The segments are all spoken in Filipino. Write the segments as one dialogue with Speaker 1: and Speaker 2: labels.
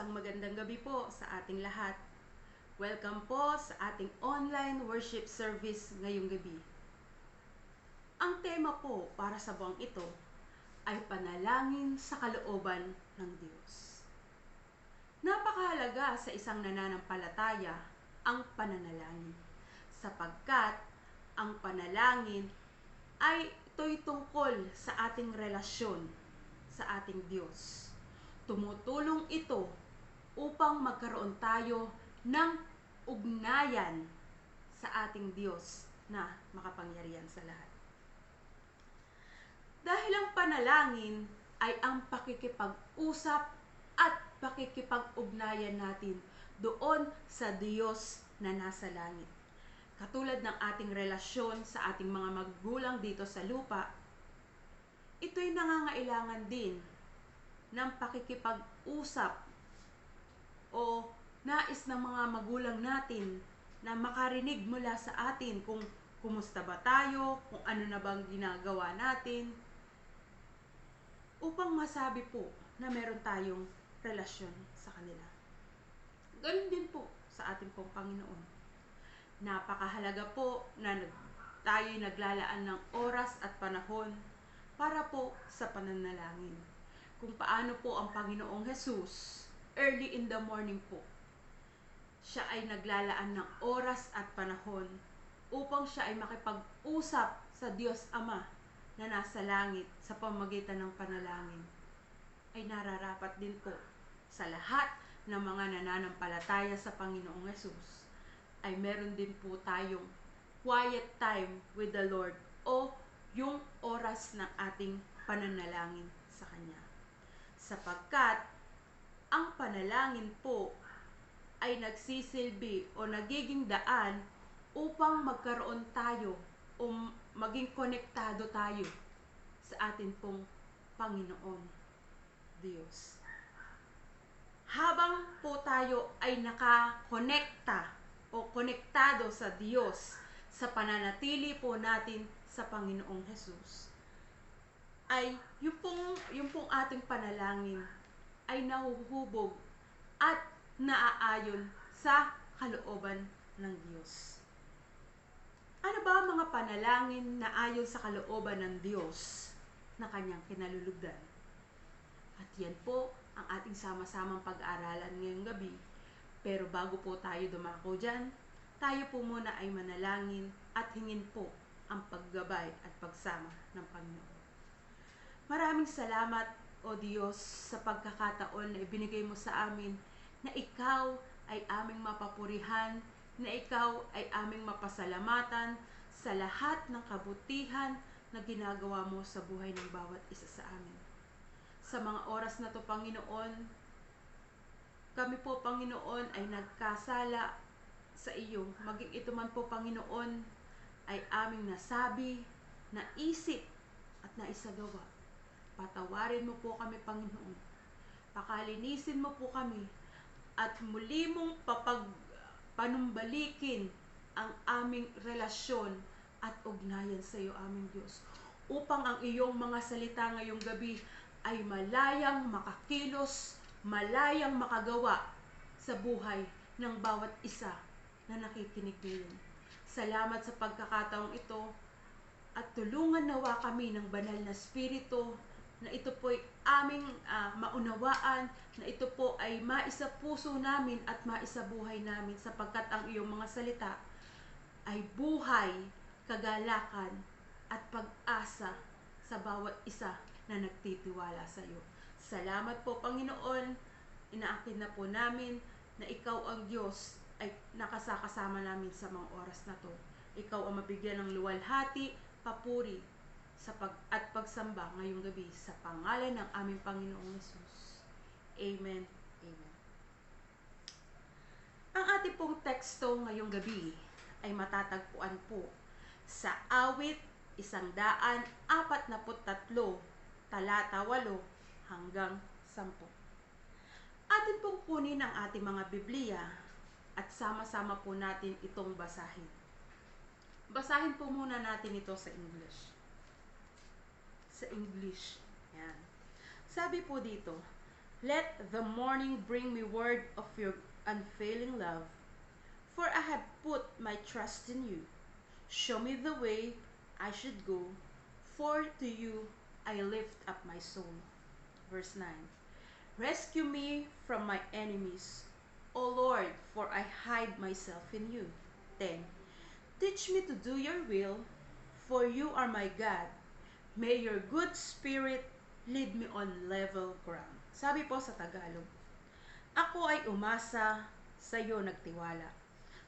Speaker 1: Isang magandang gabi po sa ating lahat. Welcome po sa ating online worship service ngayong gabi. Ang tema po para sa buwang ito ay panalangin sa kalooban ng Diyos. Napakahalaga sa isang nananampalataya ang pananalangin, sapagkat ang panalangin ay ito'y tungkol sa ating relasyon sa ating Diyos. Tumutulong ito upang magkaroon tayo ng ugnayan sa ating Diyos na makapangyarihan sa lahat. Dahil ang panalangin ay ang pakikipag-usap at pakikipag-ugnayan natin doon sa Diyos na nasa langit. Katulad ng ating relasyon sa ating mga magulang dito sa lupa, ito'y nangangailangan din ng pakikipag-usap o nais ng mga magulang natin na makarinig mula sa atin kung kumusta ba tayo, kung ano na bang ginagawa natin, upang masabi po na meron tayong relasyon sa kanila. Ganun din po sa ating pong Panginoon. Napakahalaga po na tayo'y naglalaan ng oras at panahon para po sa pananalangin. Kung paano po ang Panginoong Jesus, early in the morning po, siya ay naglalaan ng oras at panahon upang siya ay makipag-usap sa Diyos Ama na nasa langit sa pamamagitan ng panalangin. Ay nararapat din po sa lahat ng mga nananampalataya sa Panginoong Jesus ay meron din po tayong quiet time with the Lord o yung oras ng ating pananalangin sa Kanya. Sapagkat ang panalangin po ay nagsisilbi o nagiging daan upang magkaroon tayo o maging konektado tayo sa atin pong Panginoon Diyos. Habang po tayo ay nakakonekta o konektado sa Diyos sa pananatili po natin sa Panginoong Jesus, ay yung pong ating panalangin ay nahuhubog at naaayon sa kalooban ng Diyos. Ano ba mga panalangin na ayon sa kalooban ng Diyos na kanyang kinalulugdan? At yan po ang ating sama-samang pag-aaralan ngayong gabi. Pero bago po tayo dumako dyan, tayo po muna ay manalangin at hingin po ang paggabay at pagsama ng Panginoon. Maraming salamat, O Diyos, sa pagkakataon na ibinigay mo sa amin na Ikaw ay aming mapapurihan, na Ikaw ay aming mapasalamatan sa lahat ng kabutihan na ginagawa mo sa buhay ng bawat isa sa amin. Sa mga oras na to, Panginoon, kami po, Panginoon, ay nagkasala sa iyo. Maging ito man po, Panginoon, ay aming nasabi, naisip at naisagawa. Patawarin mo po kami, Panginoon. Pakalinisin mo po kami at muli mong panumbalikin ang aming relasyon at ugnayan sa iyo, aming Diyos, upang ang iyong mga salita ngayong gabi ay malayang makakilos, malayang makagawa sa buhay ng bawat isa na nakikinig ngayon. Salamat sa pagkakataong ito at tulungan nawa kami ng banal na Espiritu na ito po ay aming maunawaan, na ito po ay maisa puso namin at maisa buhay namin, sapagkat ang iyong mga salita ay buhay, kagalakan at pag-asa sa bawat isa na nagtitiwala sa iyo. Salamat po, Panginoon. Inaakin na po namin na ikaw ang Diyos ay nakasakasama namin sa mga oras na to. Ikaw ang mabigyan ng luwalhati, papuri, at pagsamba ngayong gabi sa pangalan ng aming Panginoong Jesus. Amen. Amen. Ang ating pong teksto ngayong gabi ay matatagpuan po sa Awit 143, talata 8 hanggang 10. Atin pong kunin ang ating mga Biblia at sama-sama po natin itong basahin. Basahin po muna natin ito sa English. Yan. Sabi po dito, Let the morning bring me word of your unfailing love, for I have put my trust in you. Show me the way I should go, for to you I lift up my soul. Verse 9. Rescue me from my enemies, O Lord, for I hide myself in you. 10. Teach me to do your will, for you are my God. May your good spirit lead me on level ground. Sabi po sa Tagalog, ako ay umasa, sa iyo nagtiwala.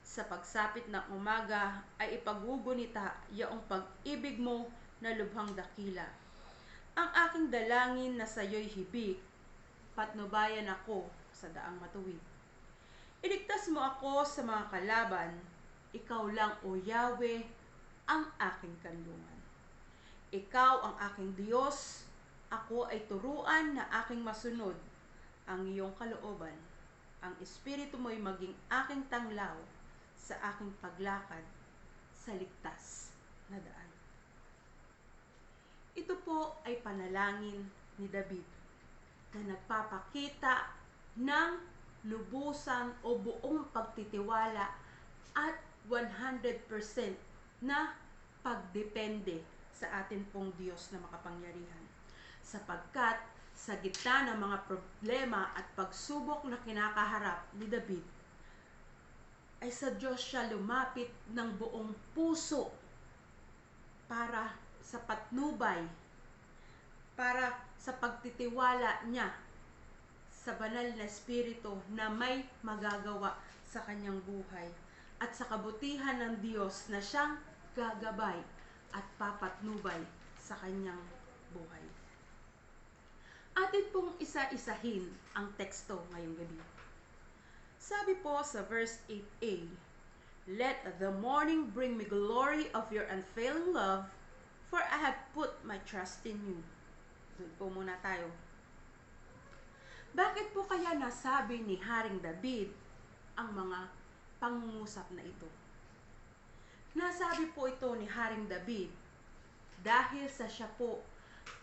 Speaker 1: Sa pagsapit ng umaga ay ipagugunita yaong pag-ibig mo na lubhang dakila. Ang aking dalangin na sa iyo'y hibik, patnubayan ako sa daang matuwid. Iligtas mo ako sa mga kalaban, ikaw lang o Yahweh ang aking kanlungan. Ikaw ang aking Diyos, ako ay turuan na aking masunod ang iyong kalooban. Ang Espiritu mo'y maging aking tanglaw sa aking paglakad sa ligtas na daan. Ito po ay panalangin ni David na nagpapakita ng lubusan o buong pagtitiwala at 100% na pagdepende sa atin pong Diyos na makapangyarihan. Sapagkat sa gitna ng mga problema at pagsubok na kinakaharap ni David, ay sa Diyos siya lumapit ng buong puso para sa patnubay, para sa pagtitiwala niya sa banal na Espiritu na may magagawa sa kanyang buhay at sa kabutihan ng Diyos na siyang gagabay at papatnubay sa kanyang buhay. Atin pong isa-isahin ang teksto ngayong gabi. Sabi po sa verse 8a, Let the morning bring me glory of your unfailing love, for I have put my trust in you. Doon po muna tayo. Bakit po kaya nasabi ni Haring David ang mga pangungusap na ito? Nasabi po ito ni Haring David dahil sa siya po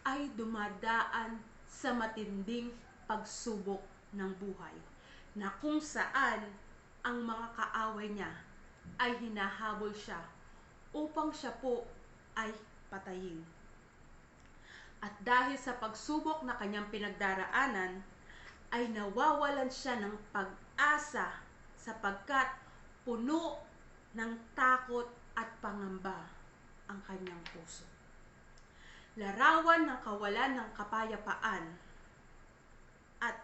Speaker 1: ay dumadaan sa matinding pagsubok ng buhay, na kung saan ang mga kaaway niya ay hinahabol siya upang siya po ay patayin. At dahil sa pagsubok na kanyang pinagdaraanan, ay nawawalan siya ng pag-asa sapagkat puno ng takot at pangamba ang kanyang puso. Larawan ng kawalan ng kapayapaan at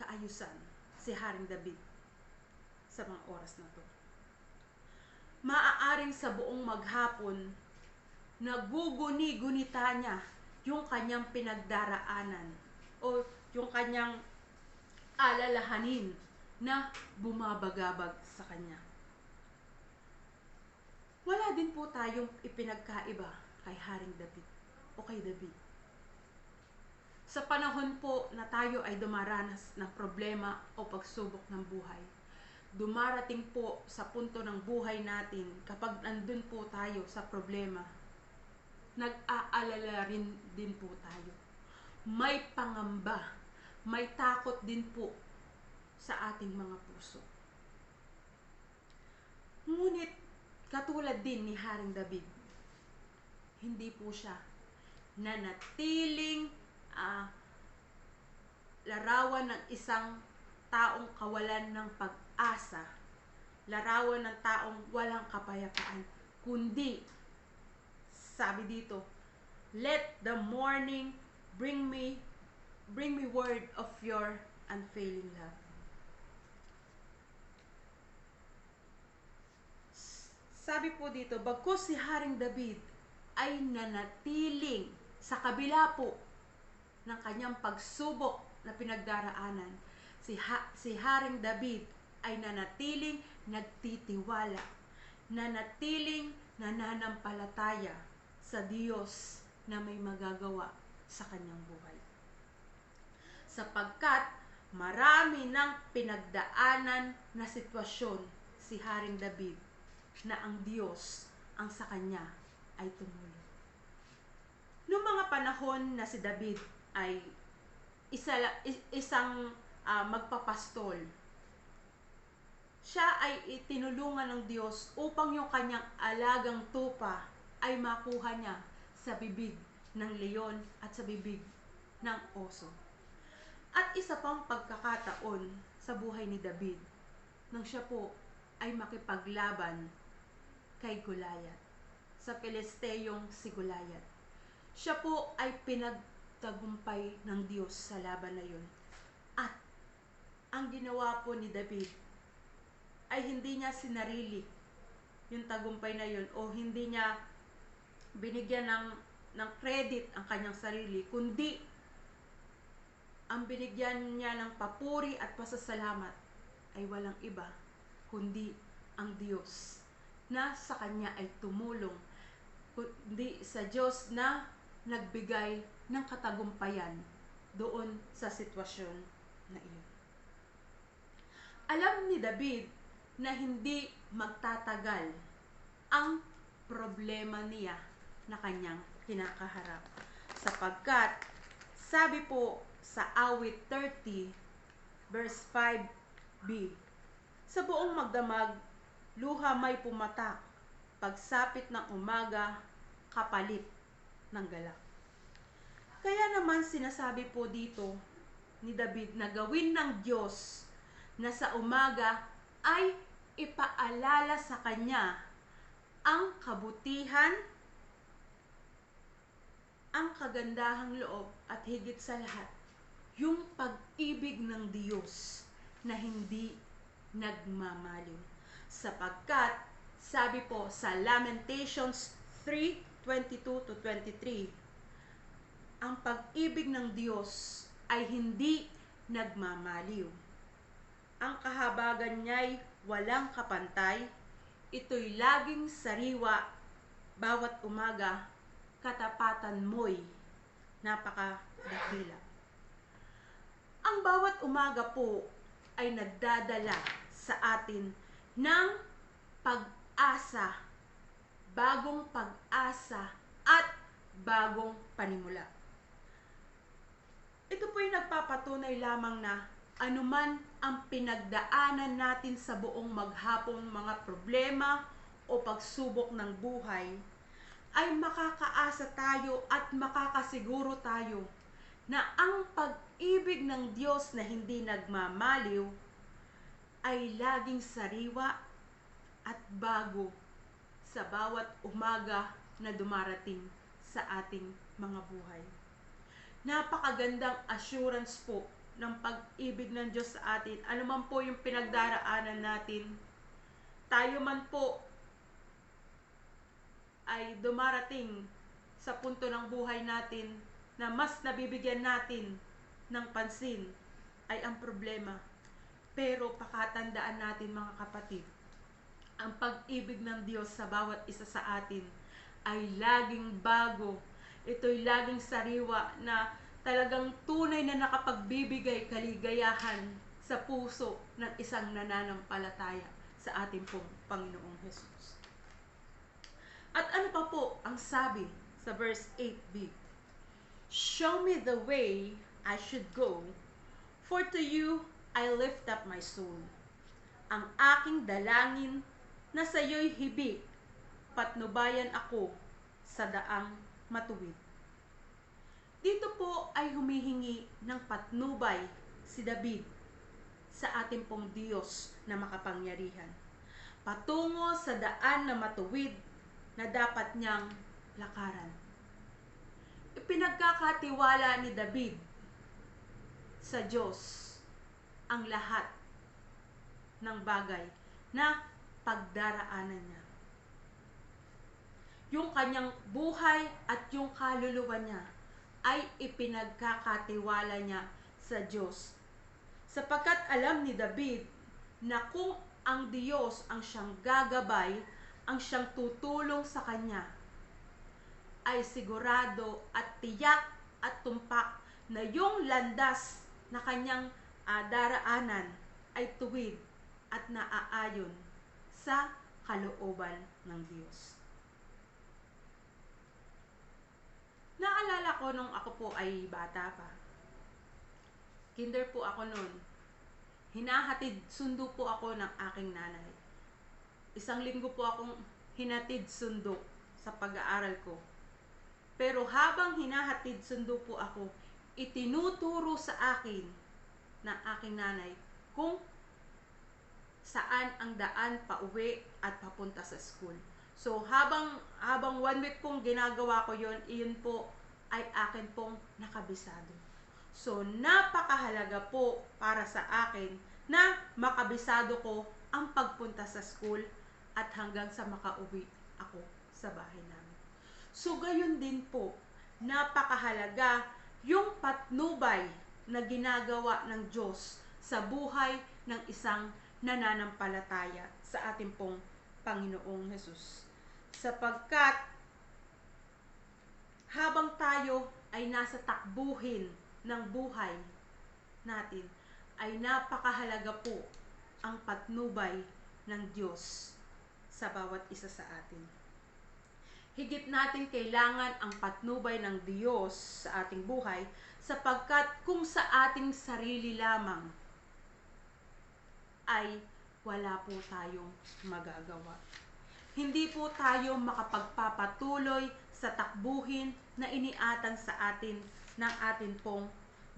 Speaker 1: kaayusan si Haring David sa mga oras na to. Maaaring sa buong maghapon, naguguni-gunita niya yung kanyang pinagdaraanan o yung kanyang alalahanin na bumabagabag sa kanya. Wala din po tayong ipinagkaiba kay Haring David o kay David. Sa panahon po na tayo ay dumaranas ng problema o pagsubok ng buhay, dumarating po sa punto ng buhay natin kapag nandun po tayo sa problema, nag-aalala rin din po tayo. May pangamba, may takot din po sa ating mga puso. Ngunit katulad din ni Haring David, hindi po siya nanatiling larawan ng isang taong kawalan ng pag-asa, larawan ng taong walang kapayapaan, kundi sabi dito, let the morning bring me word of your unfailing love. Sabi po dito, bagkus si Haring David ay nanatiling sa kabila po ng kanyang pagsubok na pinagdaraanan, si Haring David ay nanatiling nagtitiwala, nanatiling nananampalataya sa Diyos na may magagawa sa kanyang buhay. Sapagkat marami ng pinagdaanan na sitwasyon si Haring David na ang Diyos ang sa kanya ay tumulong. Noong mga panahon na si David ay isang magpapastol. Siya ay itinulungan ng Diyos upang yung kanyang alagang tupa ay makuha niya sa bibig ng leon at sa bibig ng oso. At isa pang pagkakataon sa buhay ni David nang siya po ay makipaglaban kay Goliath, sa Pilisteyong si Goliath. Siya po ay pinagtagumpay ng Diyos sa laban na yun. At ang ginawa po ni David ay hindi niya sinarili yung tagumpay na yun, o hindi niya binigyan ng credit ang kanyang sarili, kundi ang binigyan niya ng papuri at pasasalamat ay walang iba kundi ang Diyos na sa kanya ay tumulong, kundi sa Diyos na nagbigay ng katagumpayan doon sa sitwasyon na iyon. Alam ni David na hindi magtatagal ang problema niya na kanyang kinakaharap, sapagkat sabi po sa awit 30 verse 5b, sa buong magdamag luha may pumatak, pagsapit ng umaga kapalit ng galak. Kaya naman sinasabi po dito ni David na gawin ng Diyos na sa umaga ay ipaalala sa kanya ang kabutihan, ang kagandahang loob, at higit sa lahat, yung pag-ibig ng Diyos na hindi nagmamaliw. Sapagkat, sabi po sa Lamentations 3:22-23, ang pag-ibig ng Diyos ay hindi nagmamaliw. Ang kahabagan niya'y walang kapantay, ito'y laging sariwa bawat umaga, katapatan mo'y napakadakila. Ang bawat umaga po ay nagdadala sa atin ng pag-asa, bagong pag-asa at bagong panimula. Ito po'y nagpapatunay lamang na anuman ang pinagdaanan natin sa buong maghapong mga problema o pagsubok ng buhay, ay makakaasa tayo at makakasiguro tayo na ang pag-ibig ng Diyos na hindi nagmamaliw ay laging sariwa at bago sa bawat umaga na dumarating sa ating mga buhay. Napakagandang assurance po ng pag-ibig ng Diyos sa atin. Ano man po yung pinagdaraanan natin, tayo man po ay dumarating sa punto ng buhay natin na mas nabibigyan natin ng pansin ay ang problema. Pero pakatandaan natin, mga kapatid, ang pag-ibig ng Diyos sa bawat isa sa atin ay laging bago. Ito'y laging sariwa na talagang tunay na nakapagbibigay kaligayahan sa puso ng isang nananampalataya sa ating pong Panginoong Hesus. At ano pa po ang sabi sa verse 8b? Show me the way I should go, for to you I lift up my soul. Ang aking dalangin na sa iyo'y hibik, patnubayan ako sa daang matuwid. Dito po ay humihingi ng patnubay si David sa ating pong Diyos na makapangyarihan, patungo sa daan na matuwid na dapat niyang lakaran. Ipinagkakatiwala ni David sa Diyos ang lahat ng bagay na pagdaraanan niya. Yung kanyang buhay at yung kaluluwa niya ay ipinagkakatiwala niya sa Diyos. Sapagkat alam ni David na kung ang Diyos ang siyang gagabay, ang siyang tutulong sa kanya, ay sigurado at tiyak at tumpak na yung landas na kanyang daraanan ay tuwid at naaayon sa kalooban ng Diyos. Naalala ko nung ako po ay bata pa, Kinder po ako noon. Hinahatid sundo po ako ng aking nanay. Isang linggo po akong hinatid sundo sa pag-aaral ko. Pero habang hinahatid sundo po ako, itinuturo sa akin ng aking nanay kung saan ang daan pauwi at papunta sa school. So habang 1 week pong ginagawa ko yon, iyon po ay akin pong nakabisado. So napakahalaga po para sa akin na makabisado ko ang pagpunta sa school at hanggang sa makauwi ako sa bahay namin. So gayon din po, napakahalaga yung patnubay na ginagawa ng Diyos sa buhay ng isang nananampalataya sa ating pong Panginoong Hesus. Sapagkat habang tayo ay nasa takbuhin ng buhay natin, ay napakahalaga po ang patnubay ng Diyos sa bawat isa sa atin. Higit natin kailangan ang patnubay ng Diyos sa ating buhay sapagkat kung sa ating sarili lamang ay wala po tayong magagawa. Hindi po tayo makapagpapatuloy sa takbuhin na iniatang sa atin ng atin pong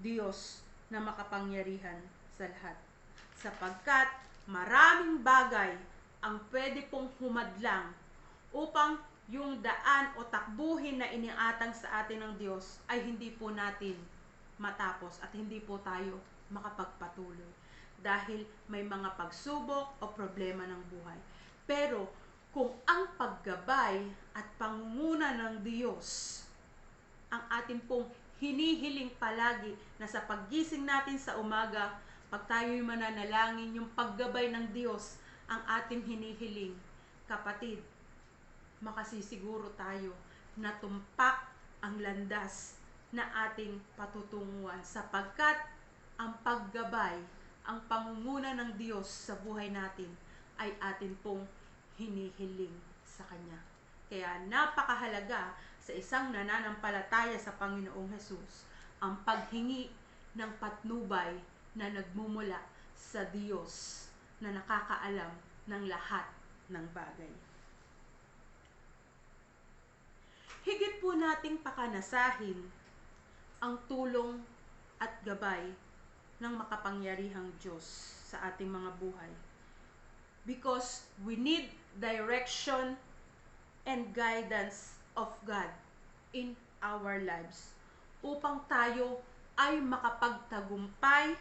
Speaker 1: Diyos na makapangyarihan sa lahat. Sapagkat maraming bagay ang pwede pong humadlang upang yung daan o takbuhin na iniatang sa atin ng Diyos ay hindi po natin matapos at hindi po tayo makapagpatuloy dahil may mga pagsubok o problema ng buhay. Pero kung ang paggabay at pangunguna ng Diyos ang atin pong hinihiling palagi na sa paggising natin sa umaga, pag tayo'y mananalangin, yung paggabay ng Diyos ang ating hinihiling, kapatid, makasisiguro tayo na tumpak ang landas na ating patutunguhan sapagkat ang paggabay, ang pangunguna ng Diyos sa buhay natin ay atin pong hinihiling sa Kanya. Kaya napakahalaga sa isang nananampalataya sa Panginoong Hesus ang paghingi ng patnubay na nagmumula sa Diyos na nakakaalam ng lahat ng bagay. Higit po nating pakanasahin ang tulong at gabay ng makapangyarihang Diyos sa ating mga buhay. Because we need direction and guidance of God in our lives upang tayo ay makapagtagumpay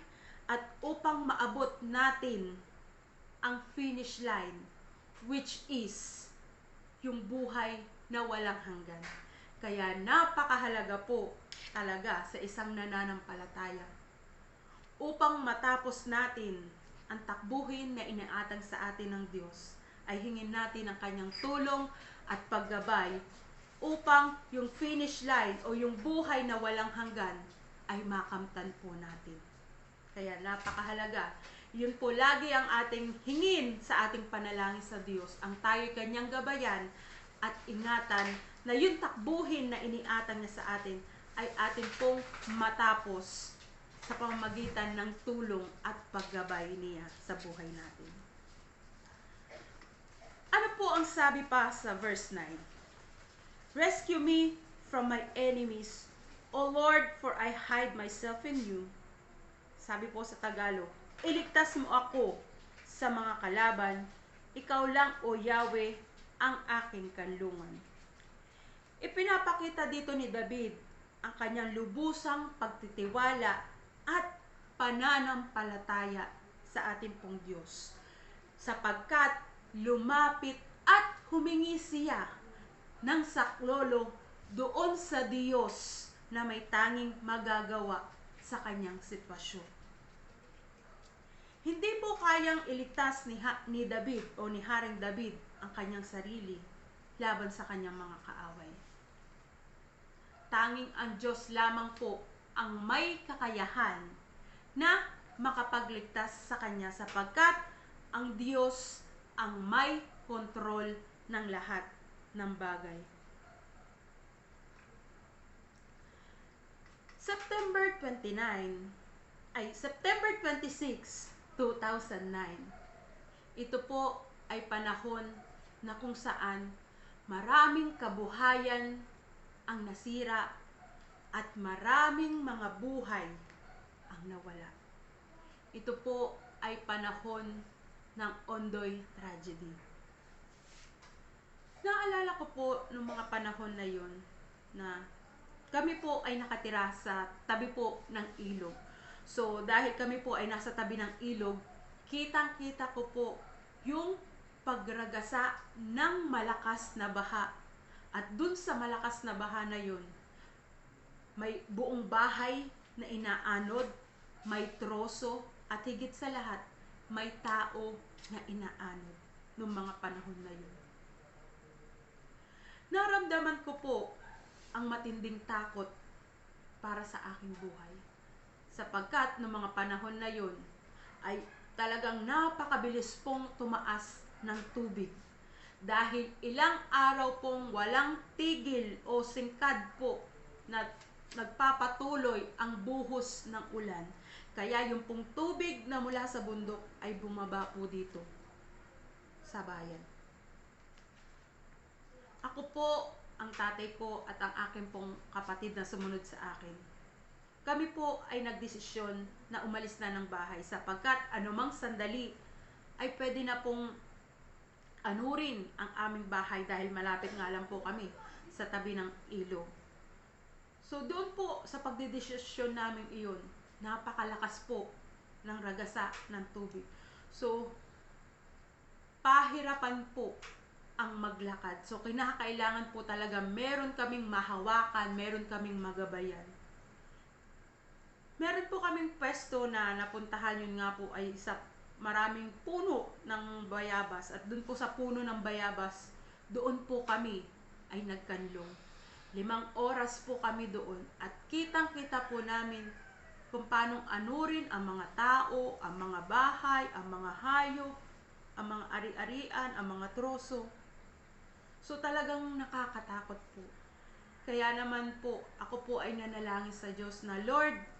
Speaker 1: at upang maabot natin ang finish line, which is yung buhay na walang hanggan. Kaya napakahalaga po talaga sa isang nananampalataya upang matapos natin ang takbuhin na inaatang sa atin ng Diyos, ay hingin natin ang Kanyang tulong at paggabay upang yung finish line o yung buhay na walang hanggan ay makamtan po natin. Kaya napakahalaga. Yun po lagi ang ating hingin sa ating panalangin sa Diyos, ang tayo'y Kanyang gabayan at ingatan na yung takbuhin na iniatang niya sa atin ay atin pong matapos sa pamamagitan ng tulong at paggabay niya sa buhay natin. Ano po ang sabi pa sa verse 9? Rescue me from my enemies, O Lord, for I hide myself in you. Sabi po sa Tagalog, iligtas mo ako sa mga kalaban, ikaw lang, O Yahweh, ang aking kanlungan. Ipinapakita dito ni David ang kanyang lubusang pagtitiwala at pananampalataya sa ating pong Diyos, sapagkat lumapit at humingi siya ng saklolo doon sa Diyos na may tanging magagawa sa kanyang sitwasyon. Hindi po kayang iligtas ni David o ni Haring David ang kanyang sarili laban sa kanyang mga kaaway. Tanging ang Diyos lamang po ang may kakayahan na makapagligtas sa kanya sapagkat ang Diyos ang may kontrol ng lahat ng bagay. September 29 ay September 26, 2009. Ito po ay panahon na kung saan maraming kabuhayan ang nasira at maraming mga buhay ang nawala. Ito po ay panahon ng Ondoy tragedy. Naalala ko po noong mga panahon na yun na kami po ay nakatira sa tabi po ng ilog. So dahil kami po ay nasa tabi ng ilog, kitang-kita ko po yung pagragasa ng malakas na baha. At dun sa malakas na baha na yun, may buong bahay na inaanod, may troso, at higit sa lahat, may tao na inaanod noong mga panahon na yun. Naramdaman ko po ang matinding takot para sa aking buhay. Sapagkat noong mga panahon na yun, ay talagang napakabilis pong tumaas ng tubig. Dahil ilang araw pong walang tigil o singkad po na nagpapatuloy ang buhos ng ulan. Kaya yung pong tubig na mula sa bundok ay bumaba po dito sa bayan. Ako po, ang tatay ko at ang aking pong kapatid na sumunod sa akin. Kami po ay nagdesisyon na umalis na ng bahay sapagkat anumang sandali ay pwede na pong anurin ang aming bahay dahil malapit nga lang po kami sa tabi ng ilog. So doon po sa pagdedesisyon namin iyon, napakalakas po ng ragasa ng tubig. So pahirapan po ang maglakad. So kinakailangan po talaga meron kaming mahawakan, meron kaming magabayan. Meron po kaming pwesto na napuntahan, yun nga po ay sa maraming puno ng bayabas at doon po sa puno ng bayabas, doon po kami ay nagkanlong. 5 oras po kami doon at kitang-kita po namin kung paanong anurin ang mga tao, ang mga bahay, ang mga hayop, ang mga ari-arian, ang mga troso. So talagang nakakatakot po. Kaya naman po, ako po ay nanalangin sa Diyos na, Lord,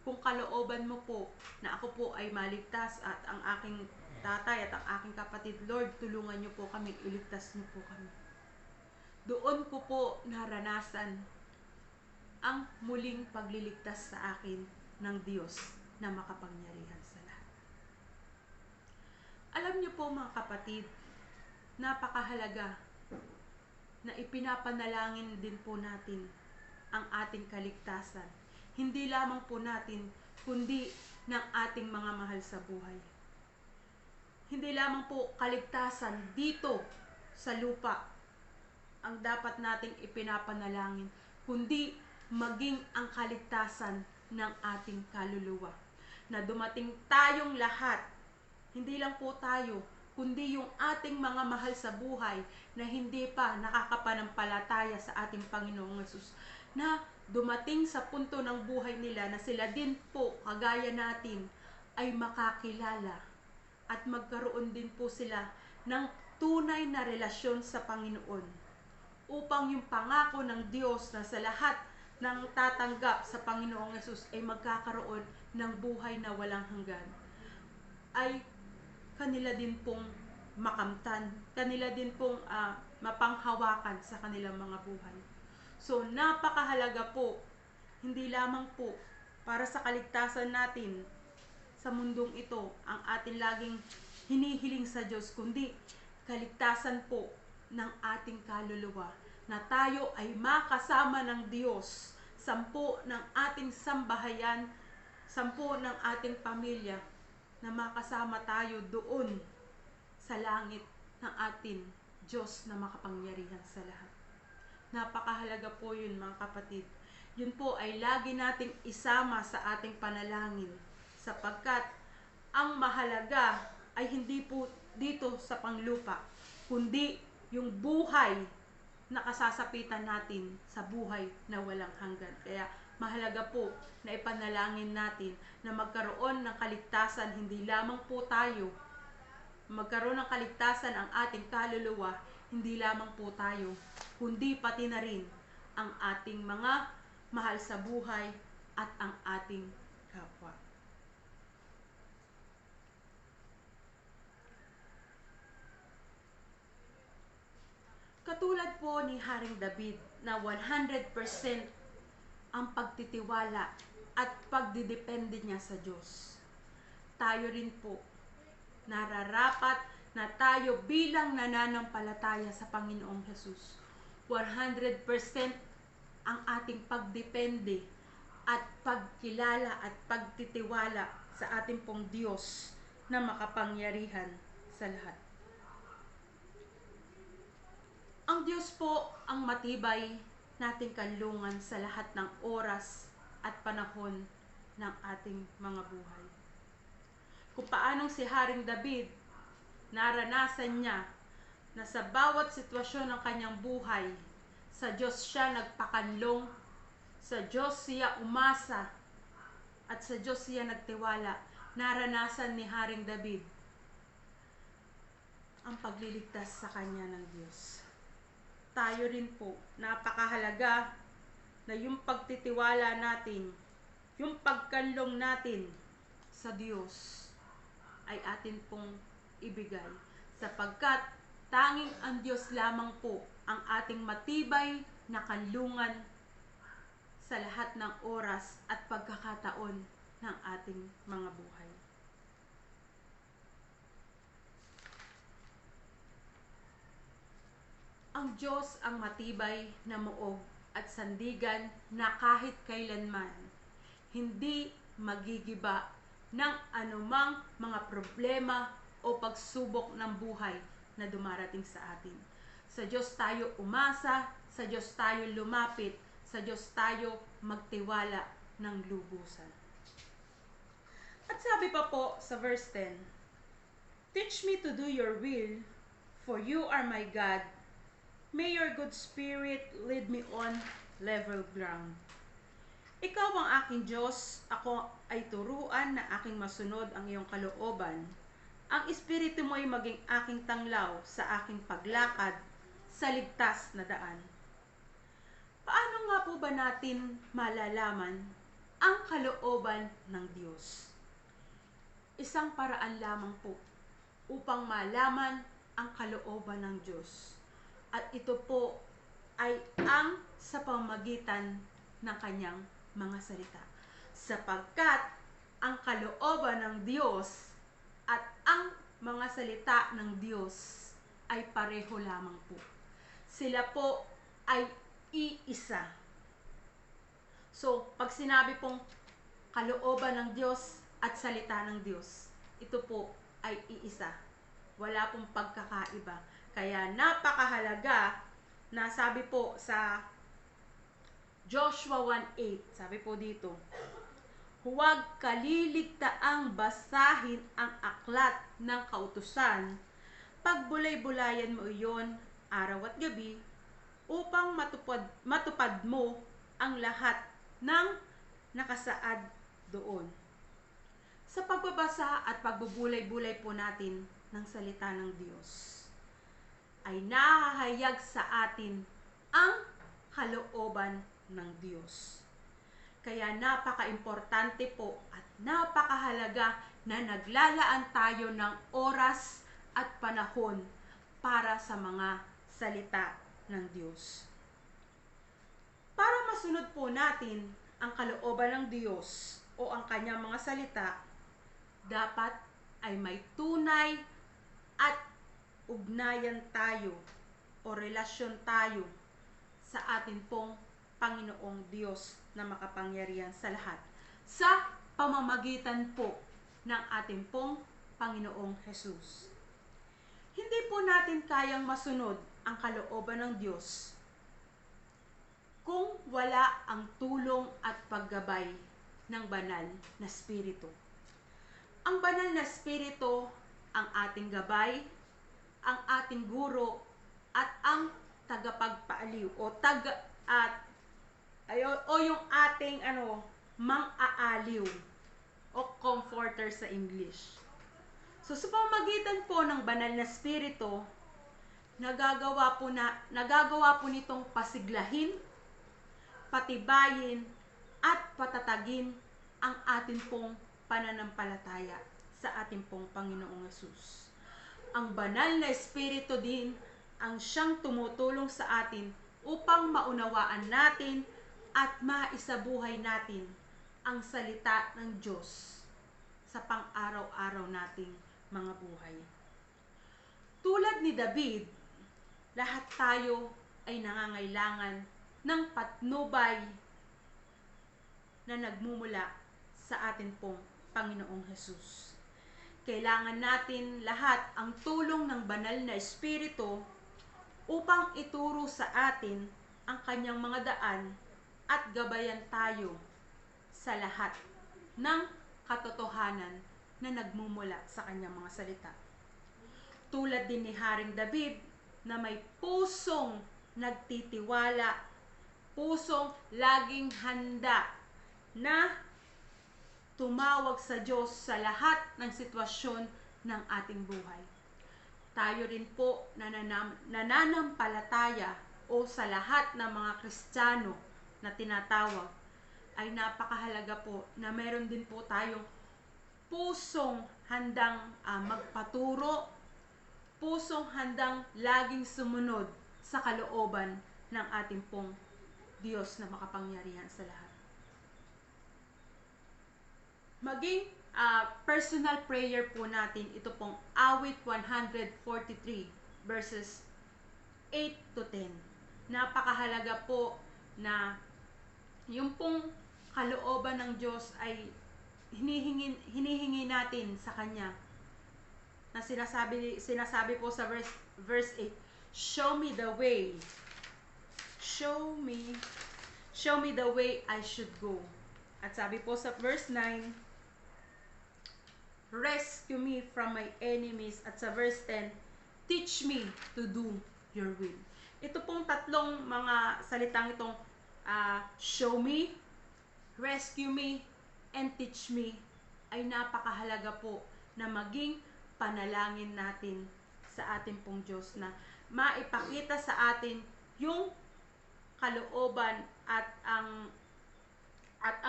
Speaker 1: kung kalooban mo po na ako po ay maligtas at ang aking tatay at ang aking kapatid, Lord, tulungan niyo po kami, iligtas niyo po kami. Doon ko po naranasan ang muling pagliligtas sa akin ng Diyos na makapangyarihan sa lahat. Alam niyo po mga kapatid, napakahalaga na ipinapanalangin din po natin ang ating kaligtasan. Hindi lamang po natin, kundi ng ating mga mahal sa buhay. Hindi lamang po kaligtasan dito sa lupa ang dapat nating ipinapanalangin, kundi maging ang kaligtasan ng ating kaluluwa. Na dumating tayong lahat, hindi lang po tayo, kundi yung ating mga mahal sa buhay na hindi pa nakakapanampalataya sa ating Panginoong Hesus, na dumating sa punto ng buhay nila na sila din po, kagaya natin, ay makakilala at magkaroon din po sila ng tunay na relasyon sa Panginoon, upang yung pangako ng Diyos na sa lahat ng tatanggap sa Panginoong Hesus ay magkakaroon ng buhay na walang hanggan, ay kanila din pong makamtan, kanila din pong mapanghawakan sa kanilang mga buhay. So napakahalaga po, hindi lamang po para sa kaligtasan natin sa mundong ito ang ating laging hinihiling sa Diyos, kundi kaligtasan po ng ating kaluluwa, na tayo ay makasama ng Diyos, 10 ng ating sambahayan, 10 ng ating pamilya, na makasama tayo doon sa langit ng ating Diyos na makapangyarihan sa lahat. Napakahalaga po yun mga kapatid. Yun po ay lagi nating isama sa ating panalangin, sapagkat ang mahalaga ay hindi po dito sa panglupa, kundi yung buhay na kasasapitan natin sa buhay na walang hanggan. Kaya mahalaga po na ipanalangin natin na magkaroon ng kaligtasan, hindi lamang po tayo, magkaroon ng kaligtasan ang ating kaluluwa, hindi lamang po tayo, kundi pati na rin ang ating mga mahal sa buhay at ang ating kapwa. Katulad po ni Haring David na 100% ang pagtitiwala at pagdidepende niya sa Diyos. Tayo rin po, nararapat na tayo bilang nananampalataya sa Panginoong Jesus, 100% ang ating pagdepende at pagkilala at pagtitiwala sa ating pong Diyos na makapangyarihan sa lahat. Ang Diyos po ang matibay nating kanlungan sa lahat ng oras at panahon ng ating mga buhay. Kung paanong si Haring David, naranasan niya na sa bawat sitwasyon ng kanyang buhay, sa Diyos siya nagpakanlong, sa Diyos siya umasa, at sa Diyos siya nagtiwala. Naranasan ni Haring David ang pagliligtas sa kanya ng Diyos. Tayo rin po, napakahalaga na yung pagtitiwala natin, yung pagkanlong natin sa Diyos ay atin pong ibigay. Sapagkat tanging ang Diyos lamang po ang ating matibay na kanlungan sa lahat ng oras at pagkakataon ng ating mga buhay. Ang Diyos ang matibay na muog at sandigan na kahit kailanman hindi magigiba ng anumang mga problema o pagsubok ng buhay na dumarating sa atin. Sa Diyos tayo umasa, sa Diyos tayo lumapit, sa Diyos tayo magtiwala ng lubusan. At sabi pa po sa verse 10, "Teach me to do your will, for you are my God. May your good spirit lead me on level ground." Ikaw ang aking Diyos, ako ay turuan na aking masunod ang iyong kalooban. Ang Espiritu mo ay maging aking tanglaw sa aking paglakad sa ligtas na daan. Paano nga po ba natin malalaman ang kalooban ng Diyos? Isang paraan lamang po upang malaman ang kalooban ng Diyos. At ito po ay ang sa pamamagitan ng kanyang mga salita. Sapagkat ang kalooban ng Diyos at ang mga salita ng Diyos ay pareho lamang po. Sila po ay iisa. So, pag sinabi pong kalooban ng Diyos at salita ng Diyos, ito po ay iisa. Wala pong pagkakaiba. Kaya napakahalaga na sabi po sa Joshua 1:8, sabi po dito, "Huwag kaliligtaang basahin ang aklat ng kautusan, pagbulay-bulayan mo iyon araw at gabi, upang matupad mo ang lahat ng nakasaad doon." Sa pagbabasa at pagbubulay-bulay po natin ng salita ng Diyos, ay nahahayag sa atin ang kalooban ng Diyos. Kaya napaka-importante po at napakahalaga na naglalaan tayo ng oras at panahon para sa mga salita ng Diyos. Para masunod po natin ang kalooban ng Diyos o ang kanyang mga salita, dapat ay may tunay at ugnayan tayo o relasyon tayo sa atin pong Panginoong Diyos na makapangyarihan sa lahat, sa pamamagitan po ng ating pong Panginoong Jesus. Hindi po natin kayang masunod ang kalooban ng Diyos kung wala ang tulong at paggabay ng banal na Espiritu. Ang banal na Espiritu ang ating gabay, ang ating guro, at ang tagapagpaaliw o yung ating mang-aaliw o comforter sa English. So sa pamamagitan po ng banal na Espiritu, nagagawa po nitong pasiglahin, patibayin, at patatagin ang atin pong pananampalataya sa ating pong Panginoong Hesus. Ang banal na Espiritu din ang siyang tumutulong sa atin upang maunawaan natin at maisabuhay natin ang salita ng Diyos sa pang-araw-araw nating mga buhay. Tulad ni David, lahat tayo ay nangangailangan ng patnubay na nagmumula sa atin pong Panginoong Hesus. Kailangan natin lahat ang tulong ng banal na Espiritu upang ituro sa atin ang kanyang mga daan at gabayan tayo sa lahat ng katotohanan na nagmumula sa kanyang mga salita. Tulad din ni Haring David na may pusong nagtitiwala, pusong laging handa na tumawag sa Diyos sa lahat ng sitwasyon ng ating buhay. Tayo rin po na nananampalataya o sa lahat ng mga Kristiyano na tinatawag ay napakahalaga po na meron din po tayong pusong handang magpaturo, pusong handang laging sumunod sa kalooban ng ating pong Diyos na makapangyarihan sa lahat. Maging personal prayer po natin, ito pong awit 143 verses 8 to 10. Napakahalaga po na yung pong kalooban ng Diyos ay hinihingi natin sa Kanya. Na sinasabi po sa verse 8, show me the way. Show me the way I should go. At sabi po sa verse 9, rescue me from my enemies. At sa verse 10, teach me to do your will. Ito pong tatlong mga salitang itong show me, rescue me, and teach me ay napakahalaga po na maging panalangin natin sa ating pong Diyos na maipakita sa atin yung kalooban at ang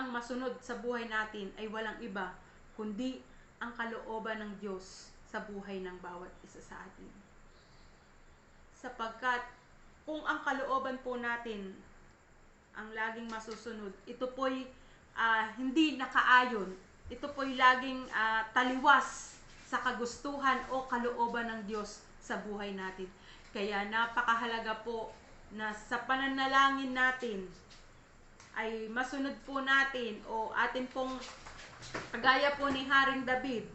Speaker 1: masunod sa buhay natin ay walang iba kundi ang kalooban ng Diyos sa buhay ng bawat isa sa atin. Sapagkat kung ang kalooban po natin ang laging masusunod, ito po'y hindi nakaayon, ito po'y laging taliwas sa kagustuhan o kalooban ng Diyos sa buhay natin. Kaya napakahalaga po na sa pananalangin natin ay masunod po natin o atin pong kagaya po ni Haring David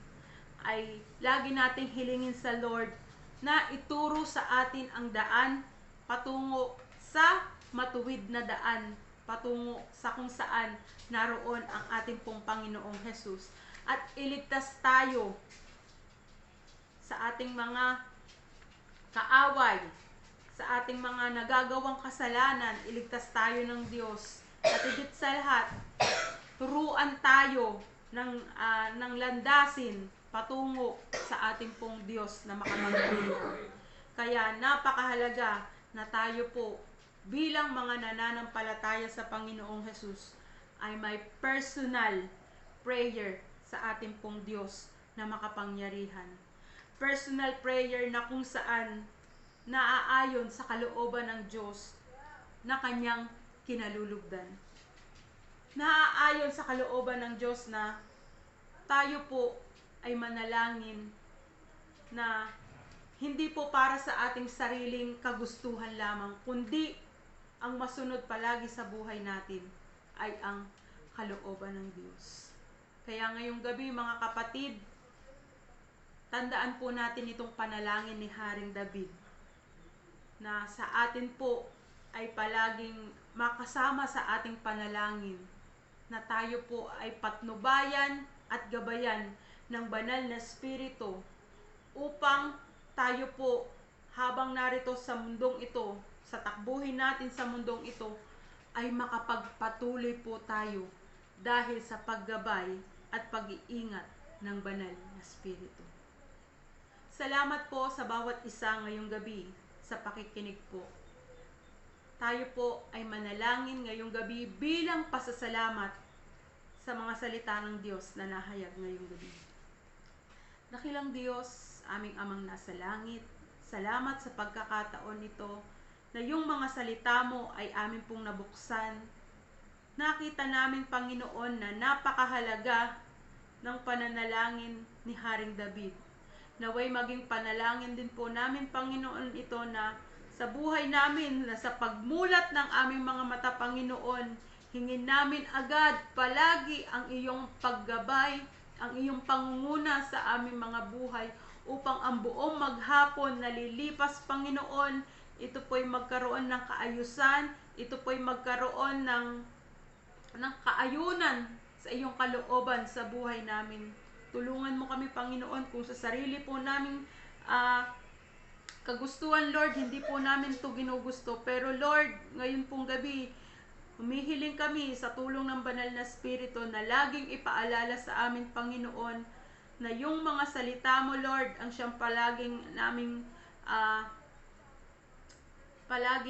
Speaker 1: ay lagi nating hilingin sa Lord na ituro sa atin ang daan patungo sa matuwid na daan, patungo sa kung saan naroon ang ating pong Panginoong Hesus at iligtas tayo sa ating mga kaaway, sa ating mga nagagawang kasalanan, iligtas tayo ng Diyos at higit sa lahat, turuan tayo ng landasin patungo sa ating pong Diyos na makapangyarihan. Kaya napakahalaga na tayo po bilang mga nananampalataya sa Panginoong Hesus ay may personal prayer sa ating pong Diyos na makapangyarihan. Personal prayer na kung saan naaayon sa kalooban ng Diyos na kanyang kinalulugdan. Naaayon sa kalooban ng Diyos na tayo po ay manalangin na hindi po para sa ating sariling kagustuhan lamang, kundi ang masunod palagi sa buhay natin ay ang kalooban ng Diyos. Kaya ngayong gabi mga kapatid, tandaan po natin itong panalangin ni Haring David na sa atin po ay palaging makasama sa ating panalangin na tayo po ay patnubayan at gabayan ng banal na Espiritu upang tayo po habang narito sa mundong ito, sa takbuhin natin sa mundong ito, ay makapagpatuloy po tayo dahil sa paggabay at pag-iingat ng banal na Espiritu. Salamat po sa bawat isa ngayong gabi sa pakikinig po. Tayo po ay manalangin ngayong gabi bilang pasasalamat sa mga salita ng Diyos na nahayag ngayong gabi. Dakilang Diyos, aming amang nasa langit, Salamat sa pagkakataon nito na yung mga salita mo ay amin pong nabuksan. Nakita namin, Panginoon, na napakahalaga ng pananalangin ni Haring David. Naway maging panalangin din po namin, Panginoon, ito na sa buhay namin, na sa pagmulat ng aming mga mata, Panginoon, hingin namin agad palagi ang iyong paggabay, ang iyong pangunguna sa aming mga buhay, upang ang buong maghapon nalilipas, Panginoon, ito po'y magkaroon ng kaayusan, ito po'y magkaroon ng kaayunan sa iyong kalooban sa buhay namin. Tulungan mo kami, Panginoon, kung sa sarili po naming kagustuhan, Lord, hindi po namin ito ginugusto. Pero Lord, ngayon pong gabi, humihiling kami sa tulong ng banal na Espiritu na laging ipaalala sa amin, Panginoon, na yung mga salita mo, Lord, ang siyang palagi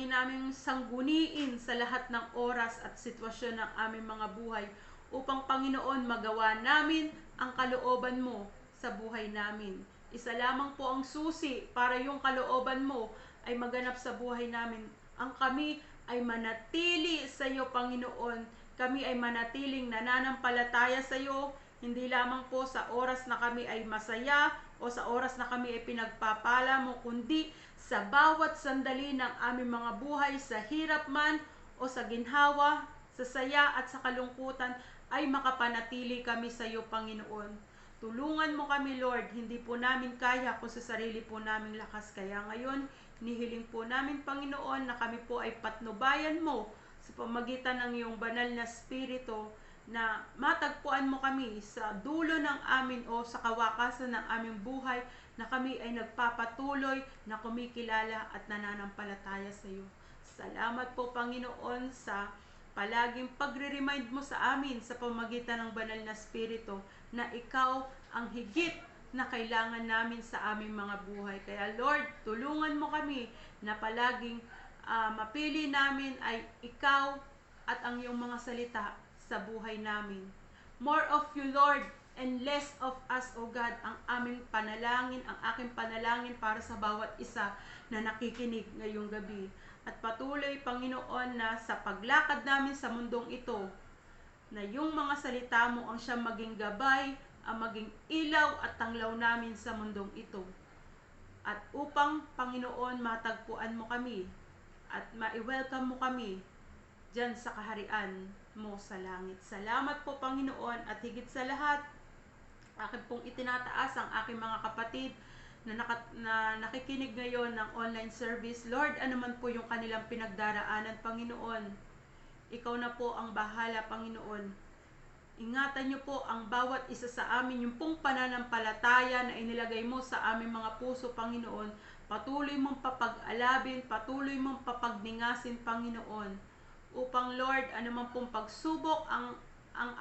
Speaker 1: naming sangguniin sa lahat ng oras at sitwasyon ng aming mga buhay, upang, Panginoon, magawa namin ang kalooban mo sa buhay namin. Isa lamang po ang susi para yung kalooban mo ay maganap sa buhay namin. Ang kami ay manatili sa iyo, Panginoon. Kami ay manatiling nananampalataya sa iyo, hindi lamang po sa oras na kami ay masaya o sa oras na kami ay pinagpapala mo, kundi sa bawat sandali ng aming mga buhay, sa hirap man o sa ginhawa, sa saya at sa kalungkutan, ay makapanatili kami sa iyo, Panginoon. Tulungan mo kami, Lord. Hindi po namin kaya kung sa sarili po naming lakas. Kaya ngayon, nihiling po namin, Panginoon, na kami po ay patnubayan mo sa pamagitan ng iyong banal na Espiritu, na matagpuan mo kami sa dulo ng amin o sa kawakasan ng aming buhay, na kami ay nagpapatuloy na kumikilala at nananampalataya sa iyo. Salamat po, Panginoon, sa palaging pagre-remind mo sa amin sa pamagitan ng banal na Espiritu na ikaw ang higit na kailangan namin sa aming mga buhay. Kaya Lord, tulungan mo kami na palaging mapili namin ay ikaw at ang iyong mga salita sa buhay namin. More of you, Lord, and less of us, O God, ang aming panalangin, ang aking panalangin para sa bawat isa na nakikinig ngayong gabi. At patuloy, Panginoon, na sa paglakad namin sa mundong ito, na yung mga salita mo ang siyang maging gabay, ang maging ilaw at tanglaw namin sa mundong ito. At upang, Panginoon, matagpuan mo kami at ma-welcome mo kami dyan sa kaharian mo sa langit. Salamat po, Panginoon, at higit sa lahat, akin pong itinataas ang aking mga kapatid na nakikinig ngayon ng online service. Lord, anuman po yung kanilang pinagdaraanan, Panginoon, ikaw na po ang bahala, Panginoon. Ingatan niyo po ang bawat isa sa amin, yung pong pananampalataya na inilagay mo sa aming mga puso, Panginoon. Patuloy mong papag-alabin, patuloy mong papagningasin, Panginoon, upang, Lord, anuman pong pagsubok ang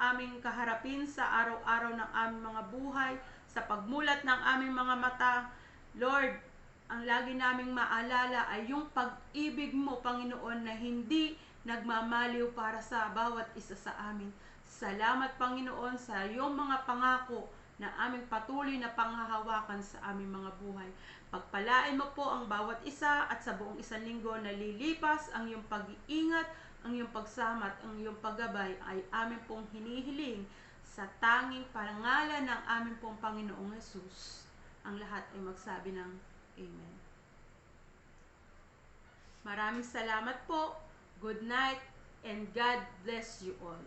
Speaker 1: aming kaharapin sa araw-araw ng aming mga buhay, sa pagmulat ng aming mga mata, Lord, ang lagi naming maalala ay yung pag-ibig mo, Panginoon, na hindi nagmamaliw para sa bawat isa sa amin. Salamat, Panginoon, sa iyong mga pangako na aming patuloy na panghahawakan sa aming mga buhay. Pagpalain mo po ang bawat isa at sa buong isang linggo na lilipas, ang iyong pag-iingat, ang iyong pagsama at ang iyong paggabay ay amin pong hinihiling sa tanging parangalan ng amin pong Panginoong Hesus. Ang lahat ay magsabi ng Amen. Maraming salamat po. Good night and God bless you all.